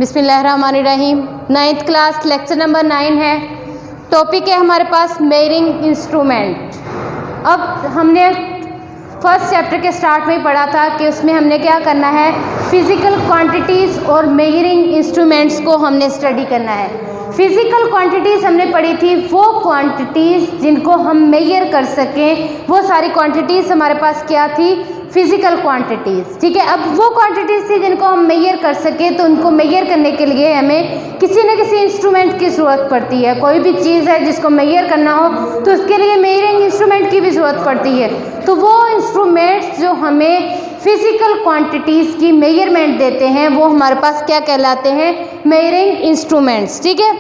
बिस्मिल्लाहिर्रहमानिर्रहीम। 9th class lecture number 9 है। Topic है हमारे पास मेयरिंग इंस्ट्रूमेंट। अब हमने फर्स्ट चैप्टर के स्टार्ट में ही पढ़ा था कि उसमें हमने क्या करना है, फिज़िकल क्वांटिटीज़ और मेयरिंग इंस्ट्रूमेंट्स को हमने स्टडी करना है। फिज़िकल क्वांटिटीज़ हमने पढ़ी थी, वो क्वांटिटीज़ जिनको हम मेजर कर सकें, वो सारी क्वांटिटीज़ हमारे पास क्या थी, फिज़िकल क्वांटिटीज़। ठीक है, अब वो क्वांटिटीज़ थी जिनको हम मेजर कर सकें, तो उनको मेजर करने के लिए हमें किसी न किसी इंस्ट्रूमेंट की ज़रूरत पड़ती है। कोई भी चीज़ है जिसको मेजर करना हो तो उसके लिए मेजरिंग इंस्ट्रूमेंट की भी ज़रूरत पड़ती है। तो वो इंस्ट्रूमेंट्स जो हमें फिज़िकल क्वांटिटीज़ की मेजरमेंट देते हैं वो हमारे पास क्या कहलाते हैं, मेजरिंग इंस्ट्रूमेंट्स। ठीक है,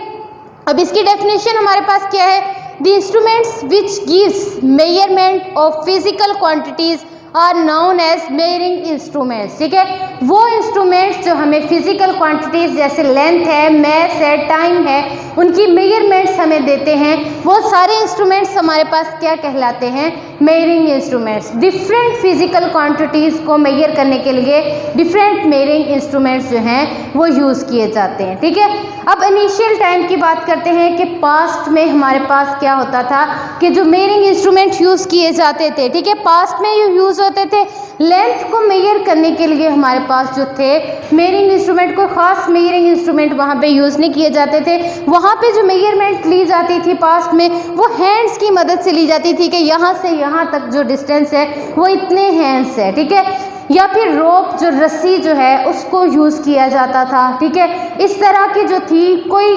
अब इसकी डेफिनेशन हमारे पास क्या है, the instruments which gives measurement of physical quantities are known as measuring instruments. ठीक है, वो इंस्ट्रूमेंट्स जो हमें फिजिकल क्वांटिटीज़ जैसे लेंथ है, मैस है, टाइम है, उनकी मेजरमेंट्स हमें देते हैं, वो सारे इंस्ट्रूमेंट्स हमारे पास क्या कहलाते हैं, measuring instruments. Different physical quantities को मेजर करने के लिए डिफरेंट मेजरिंग इंस्ट्रूमेंट्स जो हैं वो यूज़ किए जाते हैं। ठीक है, अब इनिशियल टाइम की बात करते हैं कि पास्ट में हमारे पास क्या होता था कि जो मेजरिंग इंस्ट्रूमेंट यूज़ किए जाते थे, ठीक है, पास्ट में ये यूज़ होते थे। लेंथ को मेजर करने के लिए हमारे पास जो थे मेजरिंग इंस्ट्रूमेंट, कोई ख़ास मेजरिंग इंस्ट्रूमेंट वहाँ पे यूज़ नहीं किए जाते थे। वहाँ पे जो मेजरमेंट ली जाती थी पास्ट में, वो हैंड्स की मदद से ली जाती थी कि यहाँ से यहाँ तक जो डिस्टेंस है वो इतने हैंड्स है। ठीक है, या फिर रोप जो रस्सी जो है उसको यूज़ किया जाता था। ठीक है, इस तरह की जो थी कोई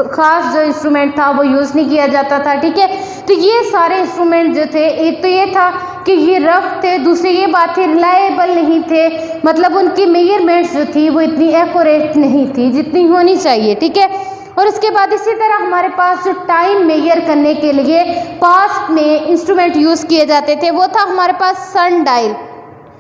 ख़ास जो इंस्ट्रूमेंट था वो यूज़ नहीं किया जाता था। ठीक है, तो ये सारे इंस्ट्रूमेंट जो थे, एक तो ये था कि ये रफ थे, दूसरी ये बात थी रिलायबल नहीं थे, मतलब उनकी मेजरमेंट्स जो थी वो इतनी एक्यूरेट नहीं थी जितनी होनी चाहिए। ठीक है, और उसके बाद इसी तरह हमारे पास जो टाइम मेजर करने के लिए पास्ट में इंस्ट्रूमेंट यूज़ किए जाते थे वो था हमारे पास सन डायल।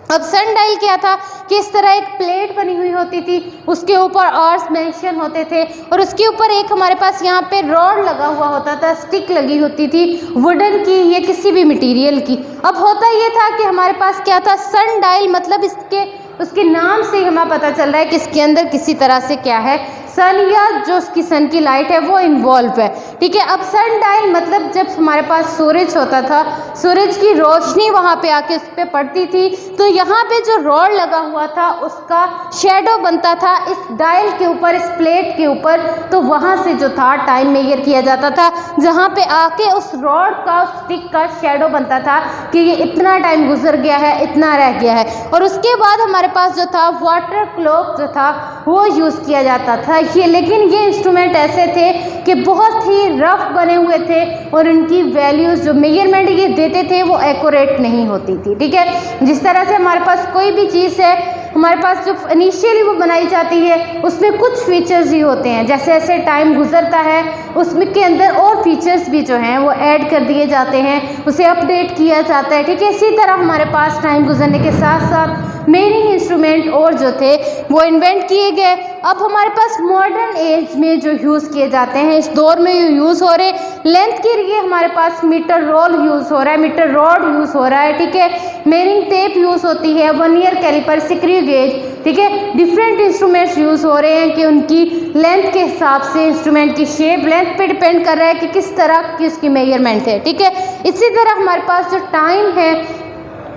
अब सन डायल क्या था कि इस तरह एक प्लेट बनी हुई होती थी, उसके ऊपर आवर्स मेंशन होते थे और उसके ऊपर एक हमारे पास यहाँ पे रॉड लगा हुआ होता था, स्टिक लगी होती थी वुडन की या किसी भी मटेरियल की। अब होता ये था कि हमारे पास क्या था, सन डायल, मतलब उसके नाम से हमें पता चल रहा है कि इसके अंदर किसी तरह से क्या है, सन या जो उसकी सन की लाइट है वो इन्वॉल्व है। ठीक है, अब सन डायल मतलब जब हमारे पास सूरज होता था, सूरज की रोशनी वहाँ पे आके उस पर पड़ती थी, तो यहाँ पे जो रॉड लगा हुआ था उसका शेडो बनता था इस डायल के ऊपर, इस प्लेट के ऊपर। तो वहाँ से जो था टाइम मेजर किया जाता था, जहाँ पे आके उस रॉड का, स्टिक का शेडो बनता था कि ये इतना टाइम गुजर गया है, इतना रह गया है। और उसके बाद हमारे पास जो था वाटर क्लॉक जो था वो यूज़ किया जाता था। ये लेकिन ये इंस्ट्रूमेंट ऐसे थे कि बहुत ही रफ बने हुए थे और उनकी वैल्यूज़ जो मेजरमेंट ये देते थे वो एक्यूरेट नहीं होती थी। ठीक है, जिस तरह से हमारे पास कोई भी चीज़ है, हमारे पास जो इनिशियली वो बनाई जाती है उसमें कुछ फीचर्स ही होते हैं, जैसे जैसे टाइम गुजरता है उसमें के अंदर और फीचर्स भी जो हैं वो ऐड कर दिए जाते हैं, उसे अपडेट किया जाता है। ठीक है, इसी तरह हमारे पास टाइम गुजरने के साथ साथ मेजरिंग इंस्ट्रूमेंट और जो थे वो इन्वेंट किए गए। अब हमारे पास मॉडर्न एज में जो यूज़ किए जाते हैं, इस दौर में जो यूज़ हो रहे, लेंथ के लिए हमारे पास मीटर रोल यूज़ हो रहा है, मीटर रॉड यूज़ हो रहा है। ठीक है, मेजरिंग टेप यूज़ होती है, वर्नियर कैलिपर, स्क्रू गेज। ठीक है, डिफरेंट इंस्ट्रूमेंट्स यूज़ हो रहे हैं कि उनकी लेंथ के हिसाब से इंस्ट्रूमेंट की शेप लेंथ पे डिपेंड कर रहा है कि किस तरह की उसकी मेजरमेंट है। ठीक है, इसी तरह हमारे पास जो टाइम है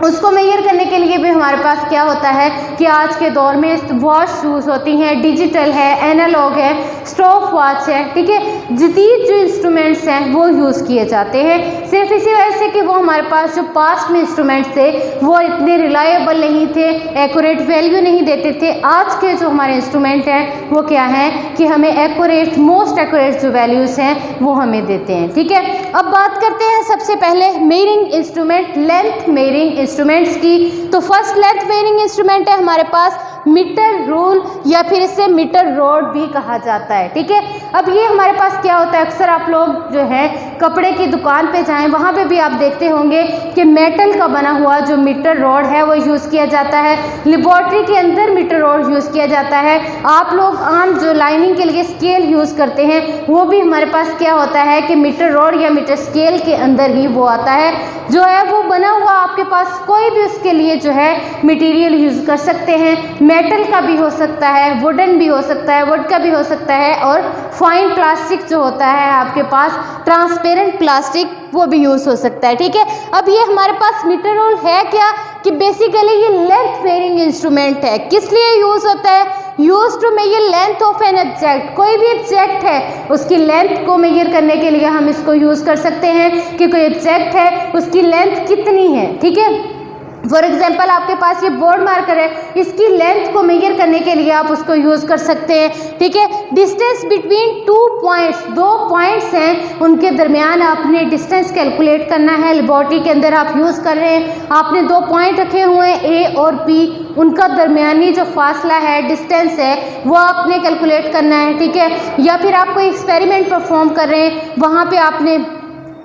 उसको मेजर करने के लिए भी हमारे पास क्या होता है कि आज के दौर में वॉच यूज़ होती हैं, डिजिटल है, एनालॉग है, स्टॉप वॉच है। ठीक है, जदीद जो इंस्ट्रूमेंट्स हैं वो यूज़ किए जाते हैं, सिर्फ इसी वजह से कि वो हमारे पास जो पास्ट में इंस्ट्रूमेंट्स थे वो इतने रिलायबल नहीं थे, एक्यूरेट वैल्यू नहीं देते थे। आज के जो हमारे इंस्ट्रूमेंट हैं वो क्या हैं कि हमें एक्यूरेट, मोस्ट एक्यूरेट जो वैल्यूज़ हैं वो हमें देते हैं। ठीक है, अब बात करते हैं सबसे पहले measuring instrument, length measuring instruments की। तो फर्स्ट लेंथ मेजरिंग इंस्ट्रूमेंट है हमारे पास मीटर रूल या फिर इसे मीटर रॉड भी कहा जाता है। ठीक है, अब ये हमारे पास क्या होता है, अक्सर आप लोग जो है कपड़े की दुकान पे जाएं, वहाँ पे भी आप देखते होंगे कि मेटल का बना हुआ जो मीटर रॉड है वो यूज़ किया जाता है। लेबॉर्ट्री के अंदर मीटर रॉड यूज़ किया जाता है। आप लोग आम जो लाइनिंग के लिए स्केल यूज़ करते हैं वो भी हमारे पास क्या होता है कि मीटर रॉड या मीटर स्केल के अंदर ही वो आता है, जो है वो बना हुआ आपके पास। कोई भी उसके लिए जो है मटेरियल यूज़ कर सकते हैं। मेटल का भी हो सकता है, वुडन भी हो सकता है, वुड का भी हो सकता है, और फाइन प्लास्टिक जो होता है आपके पास ट्रांसपेरेंट प्लास्टिक वो भी यूज़ हो सकता है। ठीक है, अब ये हमारे पास मीटर रोल है क्या कि बेसिकली ये लेंथ मेजरिंग इंस्ट्रूमेंट है। किस लिए यूज़ होता है? Use to measure length of an object. कोई भी ऑब्जेक्ट है उसकी लेंथ को मेजर करने के लिए हम इसको यूज़ कर सकते हैं कि कोई ऑब्जेक्ट है उसकी लेंथ कितनी है। ठीक है, फॉर एग्जाम्पल आपके पास ये बोर्ड मार्कर है, इसकी लेंथ को मेजर करने के लिए आप उसको यूज़ कर सकते हैं। ठीक है, डिस्टेंस बिटवीन 2 पॉइंट्स, 2 पॉइंट्स हैं उनके दरमियान आपने डिस्टेंस कैलकुलेट करना है। लेबॉर्ट्री के अंदर आप यूज़ कर रहे हैं, आपने 2 पॉइंट रखे हुए हैं ए और बी, उनका दरमियानी जो फासला है, डिस्टेंस है, वो आपने कैलकुलेट करना है। ठीक है, या फिर आप कोई एक्सपेरिमेंट परफॉर्म कर रहे हैं, वहाँ पे आपने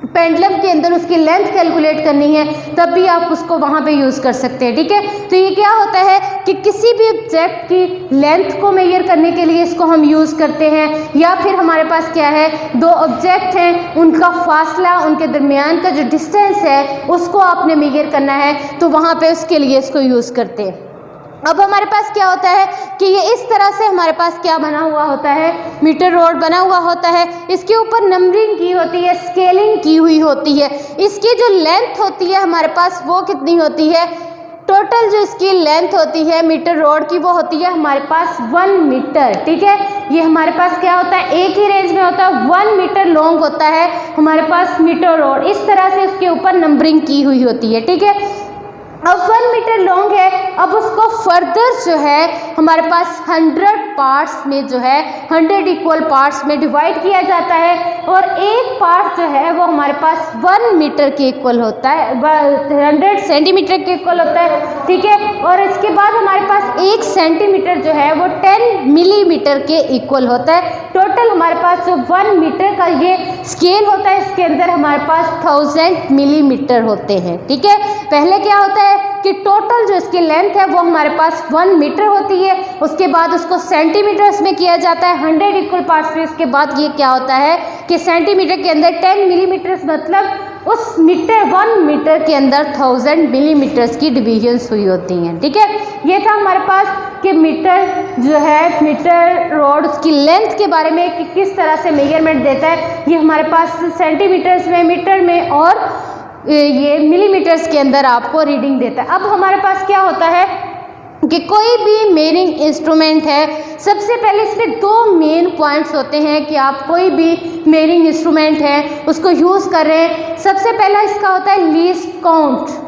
पेंडुलम के अंदर उसकी लेंथ कैलकुलेट करनी है, तब भी आप उसको वहाँ पे यूज़ कर सकते हैं। ठीक है, तो ये क्या होता है कि किसी भी ऑब्जेक्ट की लेंथ को मेजर करने के लिए इसको हम यूज़ करते हैं। या फिर हमारे पास क्या है, 2 ऑब्जेक्ट हैं, उनका फासला, उनके दरमियान का जो डिस्टेंस है उसको आपने मेजर करना है, तो वहाँ पे उसके लिए इसको यूज़ करते हैं। अब हमारे पास क्या होता है कि ये इस तरह से हमारे पास क्या बना हुआ होता है, मीटर रोड बना हुआ होता है। इसके ऊपर नंबरिंग की होती है, स्केलिंग की हुई होती है। इसकी जो लेंथ होती है हमारे पास वो कितनी होती है, टोटल जो इसकी लेंथ होती है मीटर रोड की वो होती है हमारे पास 1 मीटर। ठीक है, ये हमारे पास क्या होता है, एक ही रेंज में होता है, 1 मीटर लॉन्ग होता है हमारे पास मीटर रोड। इस तरह से उसके ऊपर नंबरिंग की हुई होती है। ठीक है, अब 1 मीटर लॉन्ग है, अब उसको फर्दर जो है हमारे पास 100 पार्ट्स में जो है 100 इक्वल पार्ट्स में डिवाइड किया जाता है, और एक पार्ट जो है वो हमारे पास 1 मीटर के इक्वल होता है, 100 सेंटीमीटर के इक्वल होता है। ठीक है, और इसके बाद हमारे पास 1 सेंटीमीटर जो है वो 10 मिलीमीटर के इक्वल होता है। टोटल हमारे पास जो 1 मीटर का ये स्केल होता है, इसके अंदर हमारे पास 1000 मिलीमीटर होते हैं। ठीक है, पहले क्या होता है कि टोटल जो इसकी लेंथ है वो हमारे पास 1 मीटर होती है, उसके बाद उसको सेंटीमीटर्स में किया जाता है 100 इक्वल पार्ट्स में। इसके बाद ये क्या होता है कि सेंटीमीटर के अंदर 10 मिलीमीटर्स, मतलब उस मीटर 1 मीटर के अंदर 1000 मिलीमीटर्स की डिविजन्स हुई होती हैं। ठीक है, ये था हमारे पास कि मीटर जो है, मीटर रोड की लेंथ के बारे में कि किस तरह से मेजरमेंट देता है। ये हमारे पास सेंटीमीटर्स में, मीटर में और ये मिलीमीटर्स के अंदर आपको रीडिंग देता है। अब हमारे पास क्या होता है कि कोई भी मेजरिंग इंस्ट्रूमेंट है, सबसे पहले इसमें 2 मेन पॉइंट्स होते हैं कि आप कोई भी मेजरिंग इंस्ट्रूमेंट है उसको यूज़ कर रहे हैं। सबसे पहला इसका होता है लीस्ट काउंट,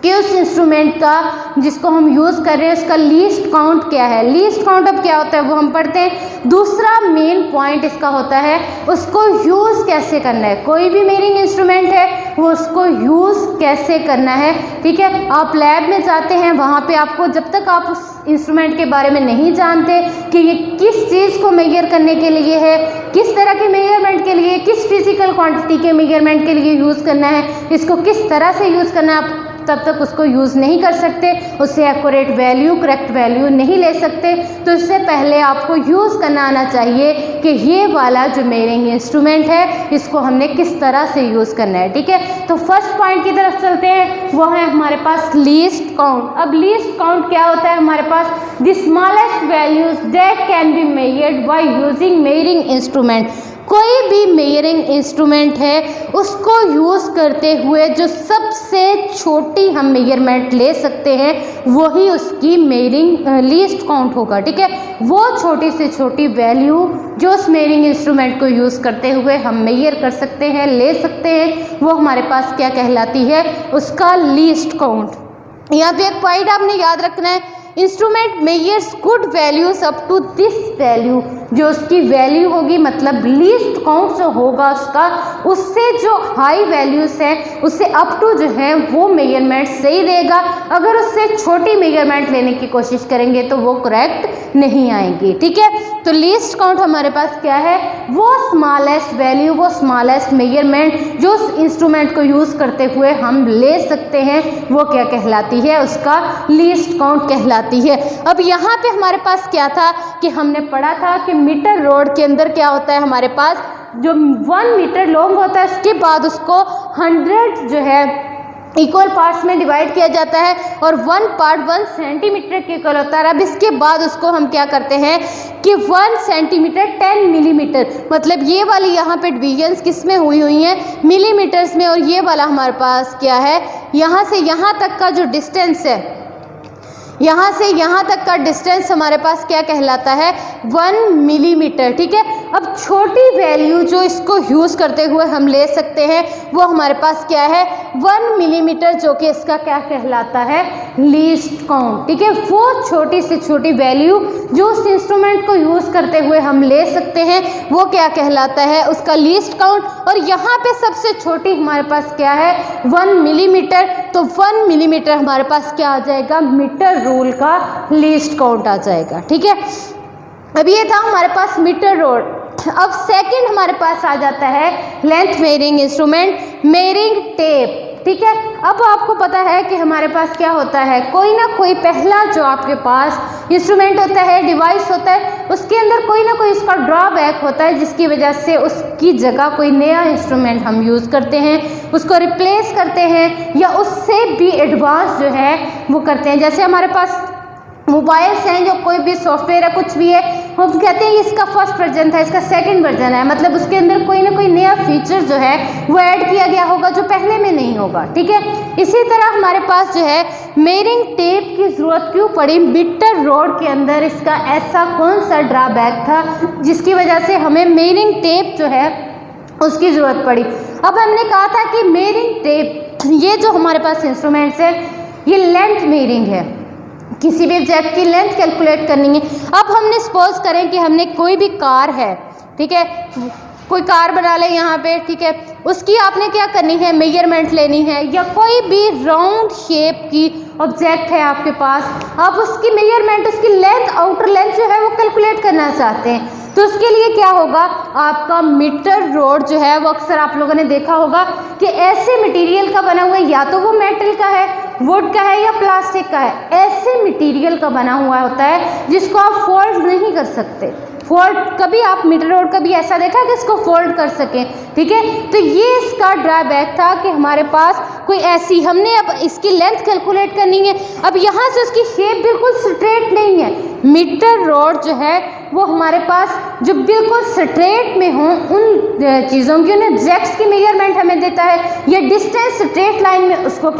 कि उस इंस्ट्रूमेंट का जिसको हम यूज़ कर रहे हैं उसका लीस्ट काउंट क्या है। लीस्ट काउंट अब क्या होता है वो हम पढ़ते हैं। दूसरा मेन पॉइंट इसका होता है उसको यूज़ कैसे करना है। कोई भी मेजरिंग इंस्ट्रूमेंट है वो उसको यूज़ कैसे करना है। ठीक है, आप लैब में जाते हैं, वहाँ पे आपको जब तक आप उस इंस्ट्रूमेंट के बारे में नहीं जानते कि ये किस चीज़ को मेजर करने के लिए है, किस तरह के मेजरमेंट के लिए, किस फिजिकल क्वांटिटी के मेजरमेंट के लिए यूज़ करना है, इसको किस तरह से यूज़ करना है, आप तब तक उसको यूज़ नहीं कर सकते, उससे एक्यूरेट वैल्यू, करेक्ट वैल्यू नहीं ले सकते। तो इससे पहले आपको यूज़ करना आना चाहिए कि ये वाला जो मेजरिंग इंस्ट्रूमेंट है इसको हमने किस तरह से यूज़ करना है। ठीक है, तो फर्स्ट पॉइंट की तरफ चलते हैं, वो है हमारे पास लीस्ट काउंट। अब लीस्ट काउंट क्या होता है हमारे पास, the smallest values that can be measured by using measuring instrument. कोई भी मेजरिंग इंस्ट्रूमेंट है उसको यूज़ करते हुए जो सबसे छोटी हम मेजरमेंट ले सकते हैं वही उसकी मेजरिंग लीस्ट काउंट होगा। ठीक है, वो छोटी से छोटी वैल्यू जो उस मेजरिंग इंस्ट्रूमेंट को यूज़ करते हुए हम मेजर कर सकते हैं, ले सकते हैं, वो हमारे पास क्या कहलाती है, उसका लीस्ट काउंट। यहाँ पे एक पॉइंट आपने याद रखना है, instrument measures good values up to this value. जो उसकी वैल्यू होगी मतलब लीस्ट काउंट जो होगा उसका, उससे जो हाई वैल्यूज है उससे अप टू जो है वो मेजरमेंट सही देगा। अगर उससे छोटी मेजरमेंट लेने की कोशिश करेंगे तो वो करेक्ट नहीं आएंगी। ठीक है, तो लीस्ट काउंट हमारे पास क्या है, वो स्मॉलेस्ट वैल्यू, वो स्मॉलेस्ट मेजरमेंट जो उस इंस्ट्रूमेंट को यूज़ करते हुए हम ले सकते हैं वो क्या कहलाती है, उसका लीस्ट काउंट कहलाती है। अब यहाँ पे हमारे पास क्या था कि हमने पढ़ा था कि मीटर रोड के अंदर क्या होता है, हमारे पास जो 1 मीटर लॉन्ग होता है उसके बाद उसको 100 जो है इक्वल पार्ट्स में डिवाइड किया जाता है और 1 पार्ट 1 सेंटीमीटर के इक्वल होता है। अब इसके बाद उसको हम क्या करते हैं कि 1 सेंटीमीटर 10 मिलीमीटर, मतलब ये वाली यहाँ पे डिवीजन्स किस में हुई हैं, मिलीमीटर्स में। और ये वाला हमारे पास क्या है, यहाँ से यहाँ तक का जो डिस्टेंस है, यहाँ से यहाँ तक का डिस्टेंस हमारे पास क्या कहलाता है, 1 मिलीमीटर। ठीक है, अब छोटी वैल्यू जो इसको यूज़ करते हुए हम ले सकते हैं वो हमारे पास क्या है, 1 मिलीमीटर, जो कि इसका क्या कहलाता है, लीस्ट काउंट। ठीक है, वो छोटी से छोटी वैल्यू जो उस इंस्ट्रूमेंट को यूज़ करते हुए हम ले सकते हैं वो क्या कहलाता है, उसका लीस्ट काउंट। और यहाँ पे सबसे छोटी हमारे पास क्या है, 1 मिलीमीटर। तो 1 मिलीमीटर हमारे पास क्या आ जाएगा, मीटर रूल का लीस्ट काउंट आ जाएगा। ठीक है, अब ये था हमारे पास मीटर रोड। अब सेकंड हमारे पास आ जाता है length measuring instrument, measuring tape. ठीक है, अब आपको पता है कि हमारे पास क्या होता है, कोई ना कोई पहला जो आपके पास इंस्ट्रूमेंट होता है, डिवाइस होता है, उसके अंदर कोई ना कोई उसका ड्रॉबैक होता है, जिसकी वजह से उसकी जगह कोई नया इंस्ट्रूमेंट हम यूज़ करते हैं, उसको रिप्लेस करते हैं या उससे भी एडवांस जो है वो करते हैं। जैसे हमारे पास मोबाइल्स हैं, जो कोई भी सॉफ्टवेयर है, कुछ भी है, वो कहते हैं इसका फर्स्ट वर्जन था, इसका सेकंड वर्जन है, मतलब उसके अंदर कोई ना कोई नया फीचर जो है वो ऐड किया गया होगा जो पहले में नहीं होगा। ठीक है, इसी तरह हमारे पास जो है मेजरिंग टेप की ज़रूरत क्यों पड़ी मीटर रोड के अंदर, इसका ऐसा कौन सा ड्रॉबैक था जिसकी वजह से हमें मेजरिंग टेप जो है उसकी ज़रूरत पड़ी। अब हमने कहा था कि मेजरिंग टेप, ये जो हमारे पास इंस्ट्रूमेंट्स है, ये लेंथ मेजरिंग है, किसी भी ऑब्जेक्ट की लेंथ कैलकुलेट करनी है। अब हमने सपोज करें कि हमने कोई भी कार है, ठीक है, कोई कार बना ले यहाँ पे, ठीक है, उसकी आपने क्या करनी है, मेजरमेंट लेनी है, या कोई भी राउंड शेप की ऑब्जेक्ट है आपके पास, आप उसकी मेजरमेंट, उसकी लेंथ, आउटर लेंथ जो है वो कैलकुलेट करना चाहते हैं, तो उसके लिए क्या होगा, आपका मीटर रोड जो है वो अक्सर आप लोगों ने देखा होगा कि ऐसे मटेरियल का बना हुआ है, या तो वो मेटल का है, वुड का है, या प्लास्टिक का है, ऐसे मटेरियल का बना हुआ होता है जिसको आप फोल्ड नहीं कर सकते। फोल्ड कभी आप मीटर रोड कभी ऐसा देखा कि इसको फोल्ड कर सकें, ठीक है, तो ये इसका ड्रॉबैक था कि हमारे पास कोई ऐसी, हमने अब इसकी लेंथ कैलकुलेट करनी है, अब यहाँ से उसकी शेप बिल्कुल स्ट्रेट नहीं है। मीटर रोड जो है वो हमारे पास जो बिल्कुल स्ट्रेट में हो उन चीज़ों की, उन ऑब्जेक्ट्स की मेजरमेंट हमें देता है, या डिस्टेंस स्ट्रेट लाइन में उसको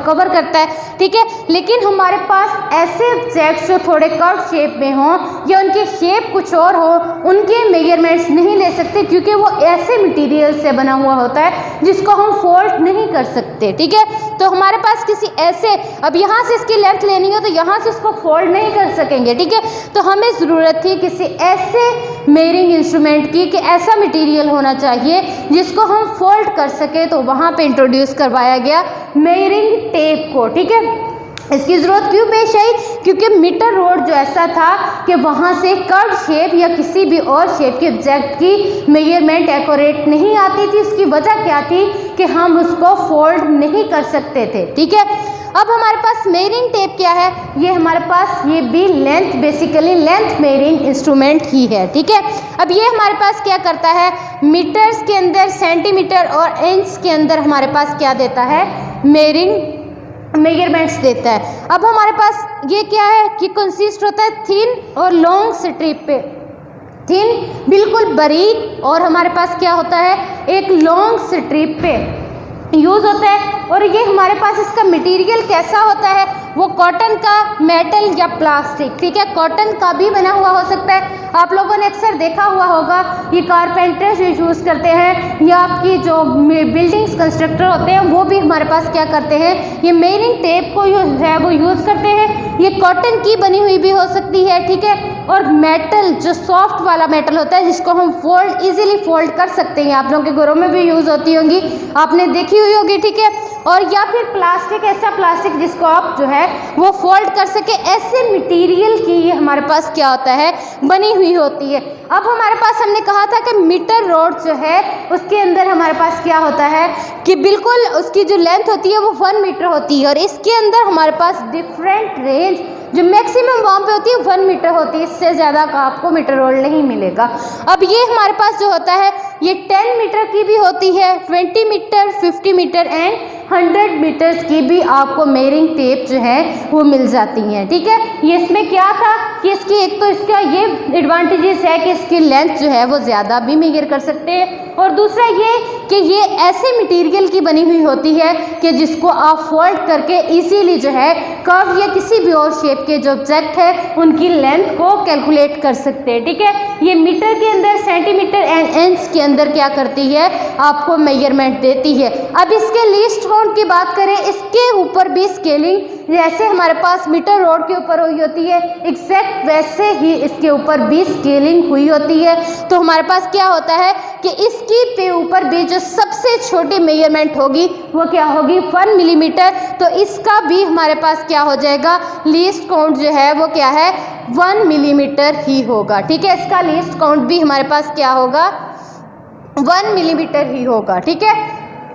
कवर करता है, ठीक है, लेकिन हमारे पास ऐसे ऑब्जेक्ट्स जो थोड़े कर्व शेप में हों या उनकी शेप कुछ और हो, उनके मेजरमेंट्स नहीं ले सकते, क्योंकि वो ऐसे मटेरियल से बना हुआ होता है जिसको हम फोल्ड नहीं कर सकते। ठीक है, तो हमारे पास किसी ऐसे, अब यहाँ से इसकी लेंथ लेनी हो तो यहाँ से उसको फोल्ड नहीं कर सकेंगे। ठीक है, तो हमें ज़रूरत थी किसी ऐसे मेजरिंग इंस्ट्रूमेंट की कि ऐसा मटेरियल होना चाहिए जिसको हम फोल्ड कर सके, तो वहाँ पे इंट्रोड्यूस करवाया गया मेजरिंग टेप को। ठीक है, इसकी ज़रूरत क्यों पेश आई, क्योंकि मीटर रोड जो ऐसा था कि वहाँ से कर्व शेप या किसी भी और शेप के ऑब्जेक्ट की मेजरमेंट एक्यूरेट नहीं आती थी। इसकी वजह क्या थी कि हम उसको फोल्ड नहीं कर सकते थे। ठीक है, अब हमारे पास मेजरिंग टेप क्या है, ये हमारे पास ये भी length, basically length measuring instrument ही है। ठीक है, अब ये हमारे पास क्या करता है, मीटर्स के अंदर, सेंटीमीटर और इंच के अंदर हमारे पास क्या देता है, मेजरमेंट्स देता है। अब हमारे पास ये क्या है कि कंसिस्ट होता है थिन और लॉन्ग स्ट्रिप पे, थिन बिल्कुल बारीक, और हमारे पास क्या होता है, एक लॉन्ग स्ट्रिप पे यूज़ होता है। और ये हमारे पास इसका मटेरियल कैसा होता है, वो कॉटन का, मेटल या प्लास्टिक। ठीक है, कॉटन का भी बना हुआ हो सकता है, आप लोगों ने अक्सर देखा हुआ होगा, ये कारपेंटर्स जो यूज़ करते हैं या आपकी जो बिल्डिंग्स कंस्ट्रक्टर होते हैं वो भी हमारे पास क्या करते हैं, ये मेजरिंग टेप को है वो यूज़ करते हैं। ये कॉटन की बनी हुई भी हो सकती है, ठीक है, और मेटल जो सॉफ्ट वाला मेटल होता है जिसको हम फोल्ड, इजीली फोल्ड कर सकते हैं, आप लोगों के घरों में भी यूज़ होती होंगी, आपने देखी हुई होगी। ठीक है, और या फिर प्लास्टिक, ऐसा प्लास्टिक जिसको आप जो है वो फोल्ड कर सके, ऐसे मटेरियल की ये हमारे पास क्या होता है, बनी हुई होती है। अब हमारे पास हमने कहा था कि मीटर रोड जो है उसके अंदर हमारे पास क्या होता है कि बिल्कुल उसकी जो लेंथ होती है वो 1 मीटर होती है, और इसके अंदर हमारे पास डिफरेंट रेंज जो मैक्सिमम वहाँ पे होती है 1 मीटर होती है, इससे ज़्यादा का आपको मीटर रोड नहीं मिलेगा। अब ये हमारे पास जो होता है ये 10 मीटर की भी होती है, 20 मीटर, 50 मीटर एंड 100 मीटर्स की भी आपको मेयरिंग टेप जो है वो मिल जाती हैं। ठीक है, ये इसमें क्या था कि इसकी एक तो इसका ये एडवांटेजेस है कि इसकी लेंथ जो है वो ज़्यादा भी मेजर कर सकते हैं, और दूसरा ये कि ये ऐसे मटेरियल की बनी हुई होती है कि जिसको आप फोल्ड करके इजीली जो है कर्व या किसी भी और शेप के जो ऑब्जेक्ट है उनकी लेंथ को कैलकुलेट कर सकते हैं। ठीक है, ये मीटर के अंदर, सेंटीमीटर एंड इंच के अंदर क्या करती है, आपको मेजरमेंट देती है। अब इसके लीस्ट काउंट की बात करें, इसके ऊपर भी स्केलिंग जैसे हमारे पास मीटर रोड के ऊपर हुई होती है, एग्जैक्ट वैसे ही इसके ऊपर भी स्केलिंग हुई होती है। तो हमारे पास क्या होता है कि इसकी पे ऊपर भी जो सबसे छोटी मेजरमेंट होगी वो क्या होगी, 1 मिलीमीटर। तो इसका भी हमारे पास क्या हो जाएगा, लीस्ट काउंट जो है वो क्या है, 1 मिलीमीटर ही होगा। ठीक है, इसका लीस्ट काउंट भी हमारे पास क्या होगा, 1 मिलीमीटर ही होगा। ठीक है,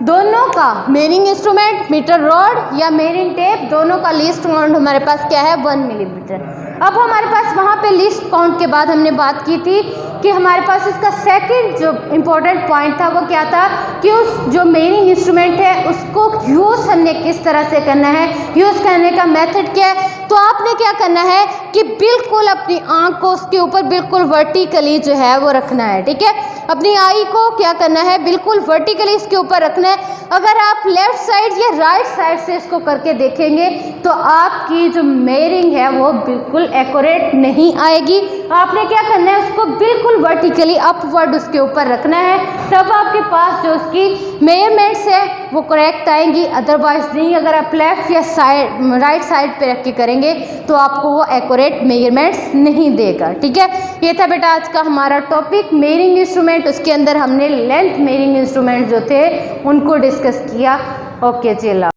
दोनों का मेयरिंग इंस्ट्रूमेंट, मीटर रॉड या मेयरिंग टेप, दोनों का लीस्ट काउंट हमारे पास क्या है, 1 मिलीमीटर। अब हमारे पास वहाँ पे लीस्ट काउंट के बाद हमने बात की थी कि हमारे पास इसका सेकंड जो इम्पोर्टेंट पॉइंट था वो क्या था कि उस जो मेयरिंग इंस्ट्रूमेंट है उसको यूज़ हमने किस तरह से करना है, यूज़ करने का मेथड क्या है। तो आपने क्या करना है कि बिल्कुल अपनी आँख को उसके ऊपर बिल्कुल वर्टिकली जो है वो रखना है। ठीक है, अपनी आई को क्या करना है, बिल्कुल वर्टिकली इसके ऊपर रखना है। अगर आप लेफ्ट साइड या राइट साइड से इसको करके देखेंगे तो आपकी जो मेयरिंग है वो बिल्कुल एक्यूरेट नहीं आएगी। आपने क्या करना है, उसको बिल्कुल वर्टिकली अपवर्ड उसके ऊपर रखना है, तब आपके पास जो उसकी मेजरमेंट्स है वो करेक्ट आएंगी। अदरवाइज नहीं, अगर आप लेफ्ट या राइट साइड पे रख के करेंगे तो आपको वो एक्यूरेट मेजरमेंट्स नहीं देगा। ठीक है, ये था बेटा आज का हमारा टॉपिक मेयरिंग इंस्ट्रूमेंट। उसके अंदर हमने लेंथ मेयरिंग इंस्ट्रूमेंट जो थे उनको डिस्कस किया। ओके जी।